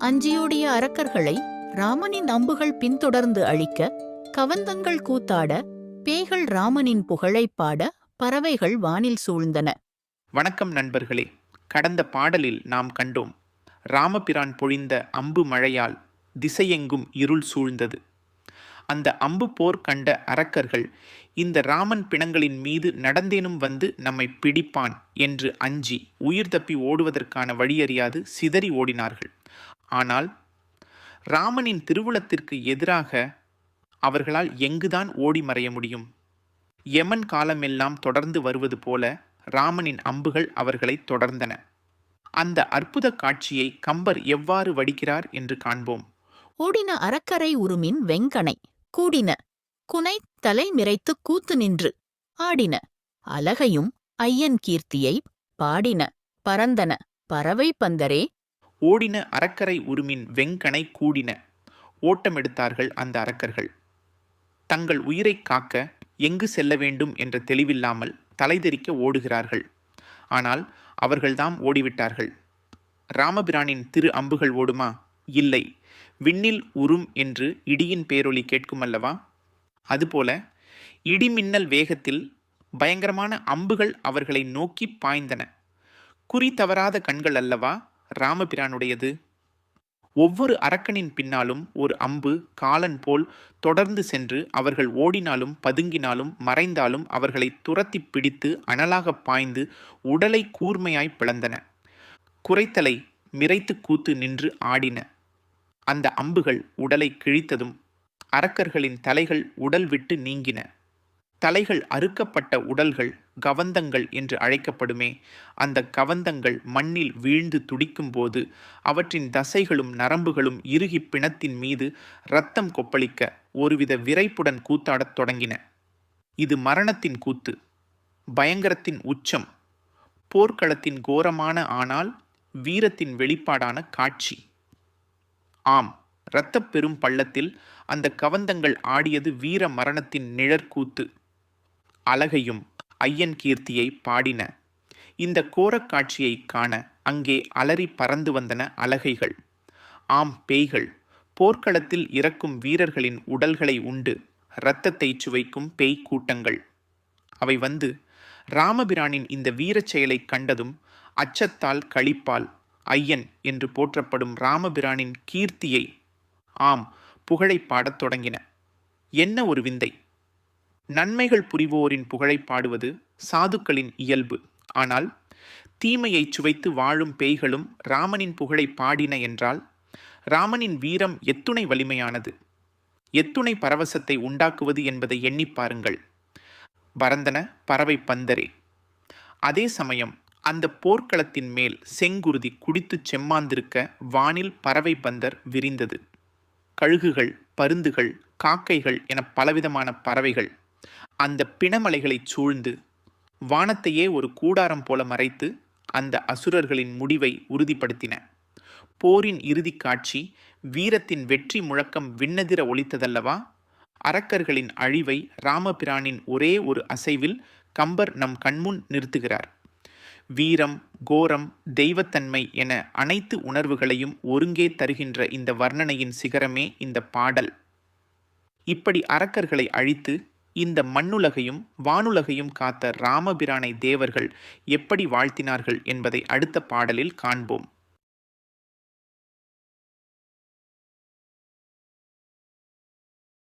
அஞ்சியோடிய அரக்கர்களை ராமனின் அம்புகள் பின்தொடர்ந்து அழிக்க, கவந்தங்கள் கூத்தாட, பேய்கள் ராமனின் புகழைப் பாட, பறவைகள் வானில் சூழ்ந்தன. வணக்கம் நண்பர்களே. கடந்த பாடலில் நாம் கண்டோம், ராமபிரான் பொழிந்த அம்பு மழையால் திசையெங்கும் இருள் சூழ்ந்தது. அந்த அம்பு போர் கண்ட அரக்கர்கள் இந்த ராமன் பிணங்களின் மீது நடந்தேனும் வந்து நம்மை பிடிப்பான் என்று அஞ்சி உயிர் தப்பி ஓடுவதற்கான வழியறியாது சிதறி ஓடினார்கள். ஆனால் ராமனின் திருவுளத்திற்கு எதிராக அவர்களால் எங்குதான் ஓடி மறைய முடியும்? யமன் காலமெல்லாம் தொடர்ந்து வருவது போல ராமனின் அம்புகள் அவர்களை தொடர்ந்தன. அந்த அற்புத காட்சியை கம்பர் எவ்வாறு வடிக்கிறார் என்று காண்போம். ஓடின அரக்கரை உருமின் வெங்கனை கூடின, குனை தலை மிரைத்துக் கூத்து நின்று ஆடின, அலகையும் ஐயன் கீர்த்தியை பாடின, பரந்தன பறவை பந்தரே. ஓடின அரக்கரை உருமின் வெங்கனை கூடின. ஓட்டமெடுத்தார்கள் அந்த அரக்கர்கள். தங்கள் உயிரை காக்க எங்கு செல்ல வேண்டும் என்ற தெளிவில்லாமல் தலைதெறிக்க ஓடுகிறார்கள். ஆனால் அவர்கள்தாம் ஓடிவிட்டார்கள். ராமபிரானின் திரு அம்புகள் ஓடுமா? இல்லை. விண்ணில் உரும் என்று இடியின் பேரொலி கேட்குமல்லவா? அதுபோல இடிமின்னல் வேகத்தில் பயங்கரமான அம்புகள் அவர்களை நோக்கி பாய்ந்தன. குறி தவறாத கண்கள் அல்லவா ராமபிரானுடையது? ஒவ்வொரு அரக்கனின் பின்னாலும் ஒரு அம்பு காலன் போல் தொடர்ந்து சென்று அவர்கள் ஓடினாலும் பதுங்கினாலும் மறைந்தாலும் அவர்களை துரத்தி பிடித்து அனலாக பாய்ந்து உடலை கூர்மையாய் பிளந்தன. குரைத்தலை மிரைத்து கூத்து நின்று ஆடின. அந்த அம்புகள் உடலை கிழித்ததும் அரக்கர்களின் தலைகள் உடல் விட்டு நீங்கின. தலைகள் அறுக்கப்பட்ட உடல்கள் கவந்தங்கள் என்று அழைக்கப்படுமே, அந்த கவந்தங்கள் மண்ணில் வீழ்ந்து துடிக்கும்போது அவற்றின் தசைகளும் நரம்புகளும் இறுகி பிணத்தின் மீது இரத்தம் கொப்பளிக்க ஒருவித விரைப்புடன் கூத்தாடத் தொடங்கின. இது மரணத்தின் கூத்து, பயங்கரத்தின் உச்சம், போர்க்களத்தின் கோரமான ஆனால் வீரத்தின் வெளிப்பாடான காட்சி. ஆம், இரத்தப் பெரும் பள்ளத்தில் அந்த கவந்தங்கள் ஆடியது வீர மரணத்தின் நிழற்கூத்து. அலகையும் ஐயன் கீர்த்தியை பாடின. இந்த கோரக் காட்சியை காண அங்கே அலறி பறந்து வந்தன அலகைகள். ஆம், பேய்கள். போர்க்களத்தில் இறக்கும் வீரர்களின் உடல்களை உண்டு இரத்தத்தை சுவைக்கும் பேய் கூட்டங்கள். அவை வந்து ராமபிரானின் இந்த வீரச் செயலை கண்டதும் அச்சத்தால் களிப்பால் ஐயன் என்று போற்றப்படும் ராமபிரானின் கீர்த்தியை, ஆம், புகழை பாடத் தொடங்கின. என்ன ஒரு விந்தை! நன்மைகள் புரிவோரின் புகழை பாடுவது சாதுக்களின் இயல்பு. ஆனால் தீமையை சுவைத்து வாழும் பேய்களும் ராமனின் புகழை பாடின என்றால் ராமனின் வீரம் எத்துணை வலிமையானது, எத்துணை பரவசத்தை உண்டாக்குவது என்பதை எண்ணி பாருங்கள். பரந்தன பறவை பந்தரே. அதே சமயம் அந்த போர்க்களத்தின் மேல் செங்குருதி குடித்துச் செம்மாந்திருக்க வானில் பறவை பந்தர் விரிந்தது. கழுகுகள், பருந்துகள், காக்கைகள் என பலவிதமான பறவைகள் அந்த பிணமலைகளைச் சூழ்ந்து வானத்தையே ஒரு கூடாரம் போல மறைத்து அந்த அசுரர்களின் முடிவை உறுதிப்படுத்தின. போரின் இறுதி காட்சி, வீரத்தின் வெற்றி முழக்கம் விண்ணதிர ஒலித்ததல்லவா? அரக்கர்களின் அழிவை ராமபிரானின் ஒரே ஒரு அசைவில் கம்பர் நம் கண்முன் நிறுத்துகிறார். வீரம், கோரம், தெய்வத்தன்மை என அனைத்து உணர்வுகளையும் ஒருங்கே தருகின்ற இந்த வர்ணனையின் சிகரமே இந்த பாடல். இப்படி அரக்கர்களை அழித்து இந்த மண்ணுலகையும் வானுலகையும் காத்த ராமபிரானை தேவர்கள் எப்படி வாழ்த்தினார்கள் என்பதை அடுத்த பாடலில் காண்போம்.